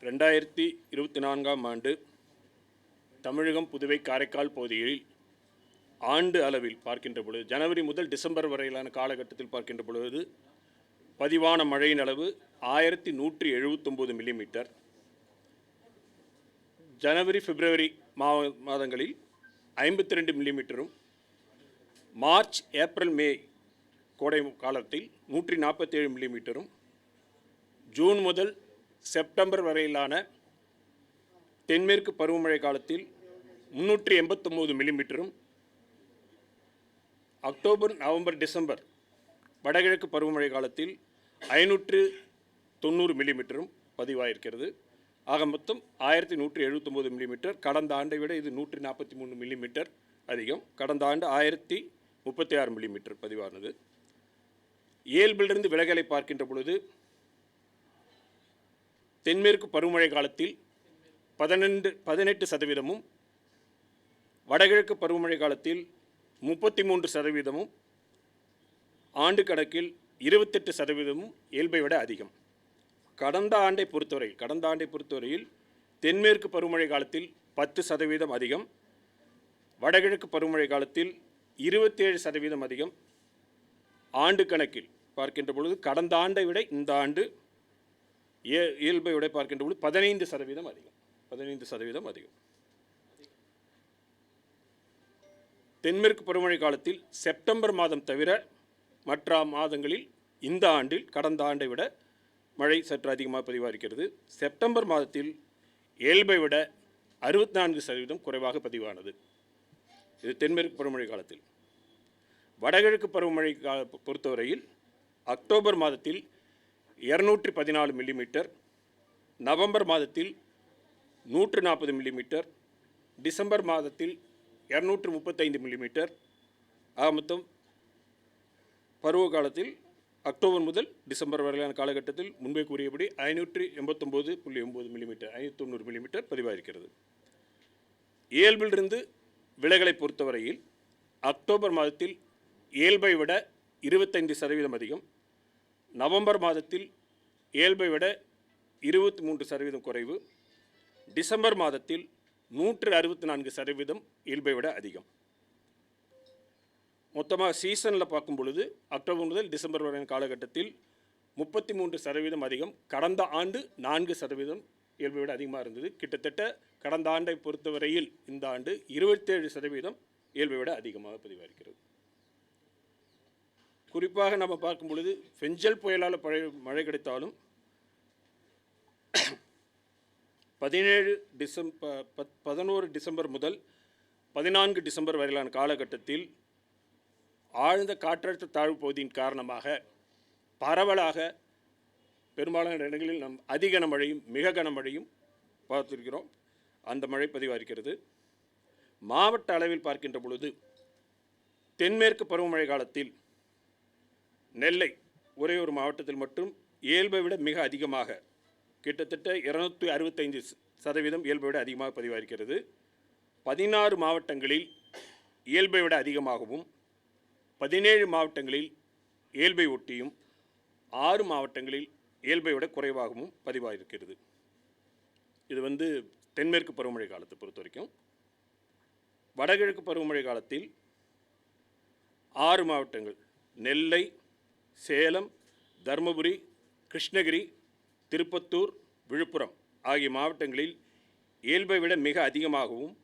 2024ஆம் ஆண்டு தமிழகம், புதுவை, காரைக்கால் பகுதியில் ஆண்டு அளவில் பார்க்கின்ற பொழுது ஜனவரி முதல் டிசம்பர் வரையிலான காலகட்டத்தில் பார்க்கின்ற பொழுது பதிவான மழையின் அளவு 1179 மில்லிமீட்டர். ஜனவரி பிப்ரவரி மாதங்களில் 52 மில்லிமீட்டரும், மார்ச் ஏப்ரல் மே கோடை காலத்தில் 147 மில்லிமீட்டரும், ஜூன் முதல் செப்டம்பர் வரையிலான தென்மேற்கு பருவமழை காலத்தில் 389 மில்லிமீட்டரும், அக்டோபர் நவம்பர் டிசம்பர் வடகிழக்கு பருவமழை காலத்தில் 590 மில்லிமீட்டரும் பதிவாயிருக்கிறது. ஆக மொத்தம் 1179 மில்லிமீட்டர். கடந்த ஆண்டை விட இது 143 மில்லிமீட்டர் அதிகம். கடந்த ஆண்டு 1036 மில்லிமீட்டர் பதிவானது. இயல்பிலிருந்து விலகலை பார்க்கின்ற பொழுது தென்மேற்கு பருவமழை காலத்தில் 18%, வடகிழக்கு பருவமழை காலத்தில் 33%, ஆண்டு கணக்கில் 28% இயல்பை விட அதிகம். கடந்த ஆண்டை பொறுத்தவரையில் தென்மேற்கு பருவமழை காலத்தில் 10% அதிகம், வடகிழக்கு பருவமழை காலத்தில் 27% அதிகம். ஆண்டு கணக்கில் பார்க்கின்ற பொழுது கடந்த ஆண்டை விட இந்த ஆண்டு இயல்பை விட பார்க்கின்ற பொழுது 15% அதிகம். 15% அதிகம். தென்மேற்கு பருவமழை காலத்தில் செப்டம்பர் மாதம் தவிர மற்ற மாதங்களில் இந்த ஆண்டில் கடந்த ஆண்டை விட மழை சற்று அதிகமாக பதிவாகிறது. செப்டம்பர் மாதத்தில் இயல்பை விட 64% குறைவாக பதிவானது. இது தென்மேற்கு பருவமழை காலத்தில். வடகிழக்கு பருவமழை பொறுத்தவரையில் அக்டோபர் மாதத்தில் 214 மில்லிமீட்டர், நவம்பர் மாதத்தில் 140 மில்லிமீட்டர், டிசம்பர் மாதத்தில் 235 மில்லிமீட்டர். ஆக மொத்தம் பருவ காலத்தில் அக்டோபர் முதல் டிசம்பர் வரையிலான காலகட்டத்தில் முன்பே கூறியபடி 589.9 மில்லிமீட்டர் 590 மில்லிமீட்டர் பதிவாயிருக்கிறது. இயல்பிலிருந்து விலகலை பொறுத்தவரையில் அக்டோபர் மாதத்தில் இயல்பை விட 25% அதிகம், நவம்பர் மாதத்தில் இயல்பை விட 23% குறைவு, டிசம்பர் மாதத்தில் 164% இயல்பை விட அதிகம். மொத்தமாக சீசனில் பார்க்கும் பொழுது அக்டோபர் முதல் டிசம்பர் வரையான காலகட்டத்தில் 33% அதிகம். கடந்த ஆண்டு 4% இயல்பை விட அதிகமாக இருந்தது. கிட்டத்தட்ட கடந்த ஆண்டை பொறுத்தவரையில் இந்த ஆண்டு 27% இயல்பை விட அதிகமாக பதிவாகிறது. குறிப்பாக நம்ம பார்க்கும் பொழுது பெஞ்சல் புயலால் மழை கிடைத்தாலும் 11 டிசம்பர் முதல் 14 டிசம்பர் வரையிலான காலகட்டத்தில் ஆழ்ந்த காற்றழுத்த தாழ்வு பகுதியின் காரணமாக பரவலாக பெரும்பாலான இடங்களில் நம் அதி கனமழையும் மிக கனமழையும் பார்த்திருக்கிறோம். அந்த மழை பதிவாகிறது. மாவட்ட அளவில் பார்க்கின்ற பொழுது தென்மேற்கு பருவமழை காலத்தில் நெல்லை ஒரே ஒரு மாவட்டத்தில் மட்டும் இயல்பை விட மிக அதிகமாக கிட்டத்தட்ட 265% இயல்பை விட அதிகமாக பதிவாகிறது. 16 மாவட்டங்களில் இயல்பை விட அதிகமாகவும், 17 மாவட்டங்களில் இயல்பை ஒட்டியும், 6 மாவட்டங்களில் இயல்பை விட குறைவாகவும் பதிவாகிறது. இது தென்மேற்கு பருவமழை காலத்தை பொறுத்த வரைக்கும். வடகிழக்கு பருவமழை காலத்தில் 6 மாவட்டங்கள் நெல்லை, சேலம், தருமபுரி, கிருஷ்ணகிரி, திருப்பத்தூர், விழுப்புரம் ஆகிய மாவட்டங்களில் இயல்பை விட மிக அதிகமாகவும்,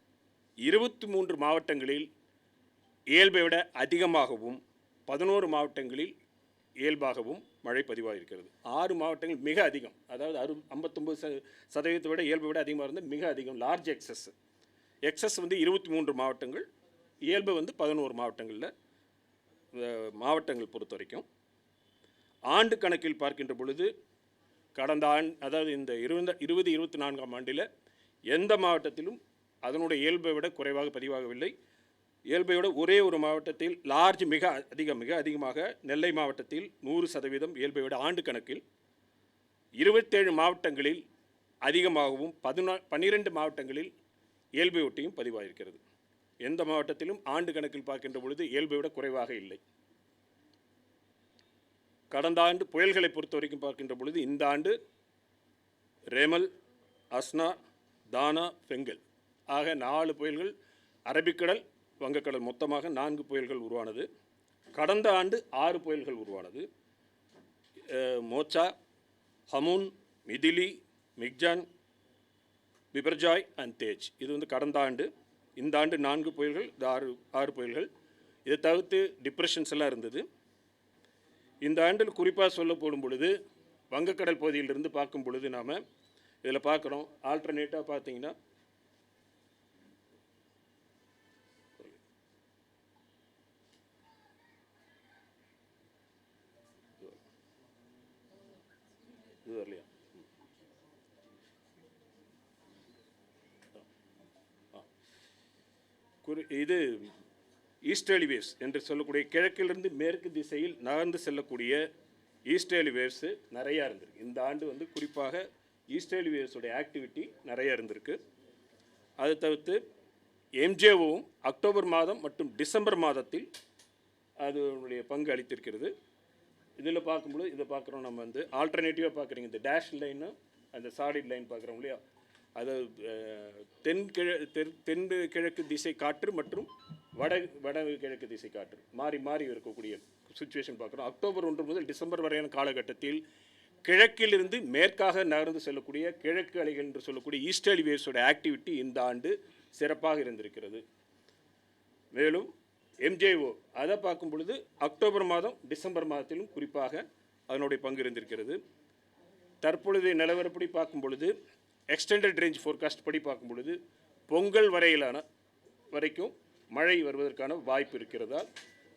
23 மாவட்டங்களில் இயல்பை விட அதிகமாகவும், 11 மாவட்டங்களில் இயல்பாகவும் மழை பதிவாகிறது. 6 மாவட்டங்கள் மிக அதிகம், அதாவது 59% விட இயல்பை விட அதிகமாக இருந்தால் மிக அதிகம். லார்ஜ் எக்ஸஸ் 23 மாவட்டங்கள், இயல்பு 11 மாவட்டங்களில் மாவட்டங்கள் பொறுத்த வரைக்கும். ஆண்டு கணக்கில் பார்க்கின்ற பொழுது கடந்த அதாவது இந்த 2024ஆம் ஆண்டில் எந்த மாவட்டத்திலும் அதனுடைய இயல்பை விட குறைவாக பதிவாகவில்லை. இயல்பை விட ஒரே ஒரு மாவட்டத்தில் மிக அதிகமாக நெல்லை மாவட்டத்தில் 100% இயல்பை விட ஆண்டு கணக்கில், 27 மாவட்டங்களில் அதிகமாகவும், 12 மாவட்டங்களில் இயல்பை ஒட்டியும் பதிவாகிறது. எந்த மாவட்டத்திலும் ஆண்டு கணக்கில் பார்க்கின்ற பொழுது இயல்பை விட குறைவாக இல்லை. கடந்த ஆண்டு புயல்களை பொறுத்த வரைக்கும் பார்க்கின்ற பொழுது இந்த ஆண்டு ரேமல், அஸ்னா, தானா, பெங்கல் ஆக 4 புயல்கள், அரபிக்கடல், வங்கக்கடல் மொத்தமாக 4 புயல்கள் உருவானது. கடந்த ஆண்டு 6 புயல்கள் உருவானது. Mocha, Hamoon, Midhili, Michaung, Biparjoy and Tej. இது வந்து கடந்த ஆண்டு. இந்த ஆண்டு 4 புயல்கள், இது 6 புயல்கள். இதை தவிர்த்து டிப்ரெஷன்ஸ் எல்லாம் இருந்தது. இந்த ஆண்டில் குறிப்பாக சொல்ல போடும் பொழுது வங்கக்கடல் பகுதியிலிருந்து பார்க்கும் பொழுது நாம் இதில் பார்க்குறோம். ஆல்டர்னேட்டாக பார்த்தீங்கன்னா இது வரலையா? இது ஈஸ்டர்லி வேவ்ஸ் என்று சொல்லக்கூடிய கிழக்கிலிருந்து மேற்கு திசையில் நகர்ந்து செல்லக்கூடிய ஈஸ்டர்லி வேவ்ஸு நிறையா இருந்திருக்கு. இந்த ஆண்டு வந்து குறிப்பாக ஈஸ்டர்லி வேவ்ஸுடைய ஆக்டிவிட்டி நிறையா இருந்திருக்கு. அதை தவிர்த்து எம்ஜேஓவும் அக்டோபர் மாதம் மற்றும் டிசம்பர் மாதத்தில் அதனுடைய பங்கு அளித்திருக்கிறது. இதில் பார்க்கும்போது இதை பார்க்குறோம். நம்ம வந்து ஆல்டர்னேட்டிவாக பார்க்குறீங்க. இந்த டேஷ் லைனு அந்த சாலிட் லைன் பார்க்குறோம் இல்லையா? அதாவது தென் கிழக்கு திசை காற்று மற்றும் வட கிழக்கு திசை காற்று மாறி மாறி இருக்கக்கூடிய சுச்சுவேஷன் பார்க்குறோம். அக்டோபர் 1 முதல் டிசம்பர் வரையான காலகட்டத்தில் கிழக்கிலிருந்து மேற்காக நகர்ந்து செல்லக்கூடிய கிழக்கு அலைகள் என்று சொல்லக்கூடிய ஈஸ்டர்லி வேவ்ஸோட ஆக்டிவிட்டி இந்த ஆண்டு சிறப்பாக இருந்திருக்கிறது. மேலும் எம்ஜேஓ அதை பார்க்கும் பொழுது அக்டோபர் மாதம் டிசம்பர் மாதத்திலும் குறிப்பாக அதனுடைய பங்கு இருந்திருக்கிறது. தற்பொழுது நிலவரப்படி பார்க்கும் பொழுது எக்ஸ்டெண்டட் ரேஞ்ச் ஃபோர்காஸ்ட் படி பார்க்கும் பொழுது பொங்கல் வரைக்கும் மழை வருவதற்கான வாய்ப்பு இருக்கிறதால்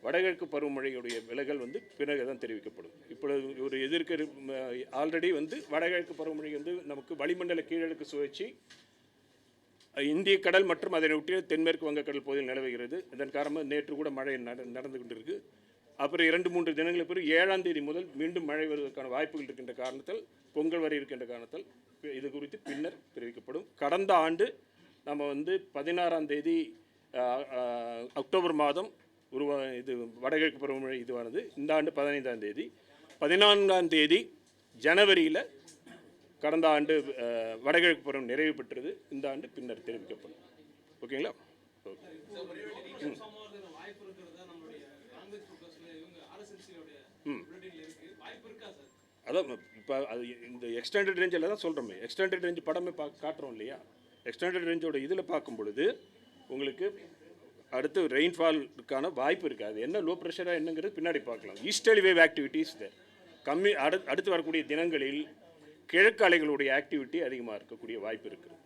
வடகிழக்கு பருவமழையுடைய விலகல் வந்து பிறகு தான் தெரிவிக்கப்படும். இப்பொழுது ஒரு ஆல்ரெடி வந்து வடகிழக்கு பருவமழை வந்து நமக்கு வளிமண்டல கீழடுக்கு சுழற்சி இந்திய கடல் மற்றும் அதனை ஒட்டிய தென்மேற்கு வங்கக்கடல் பகுதியில் நிலவுகிறது. இதன் காரணமாக நேற்று கூட மழை நடந்து கொண்டிருக்கு. அப்புறம் 2-3 தினங்களுக்கு பிறகு 7ஆம் தேதி முதல் மீண்டும் மழை வருவதற்கான வாய்ப்புகள் இருக்கின்ற காரணத்தால் பொங்கல் வரை இருக்கின்ற காரணத்தால் இது குறித்து பின்னர் தெரிவிக்கப்படும். கடந்த ஆண்டு நம்ம வந்து 16ஆம் தேதி அக்டோபர் மாதம் இது வடகிழக்கு பருவமழை இதுவானது. இந்த ஆண்டு 15ஆம் தேதி. 14ஆம் தேதி ஜனவரியில் கடந்த ஆண்டு வடகிழக்கு பருவம் நிறைவு பெற்றது. இந்த ஆண்டு பின்னர் தெரிவிக்கப்படும். ஓகேங்களா? அதான் இப்போ அது இந்த எக்ஸ்டெண்டட் ரேஞ்சில் தான் சொல்கிறோமே. எக்ஸ்டெண்டட் ரேஞ்ச் படமே காட்டுறோம் இல்லையா? எக்ஸ்டெண்டட் ரேஞ்சோட இதில் பார்க்கும் பொழுது உங்களுக்கு அடுத்து ரெயின்ஃபாலுக்கான வாய்ப்பு இருக்குது. அது என்ன லோ ப்ரெஷராக என்னங்கிறது பின்னாடி பார்க்கலாம். ஈஸ்டர்லி வேவ் ஆக்டிவிட்டீஸ் அடுத்து வரக்கூடிய தினங்களில் கிழக்கு அலைகளுடைய ஆக்டிவிட்டி அதிகமாக இருக்கக்கூடிய வாய்ப்பு இருக்குது.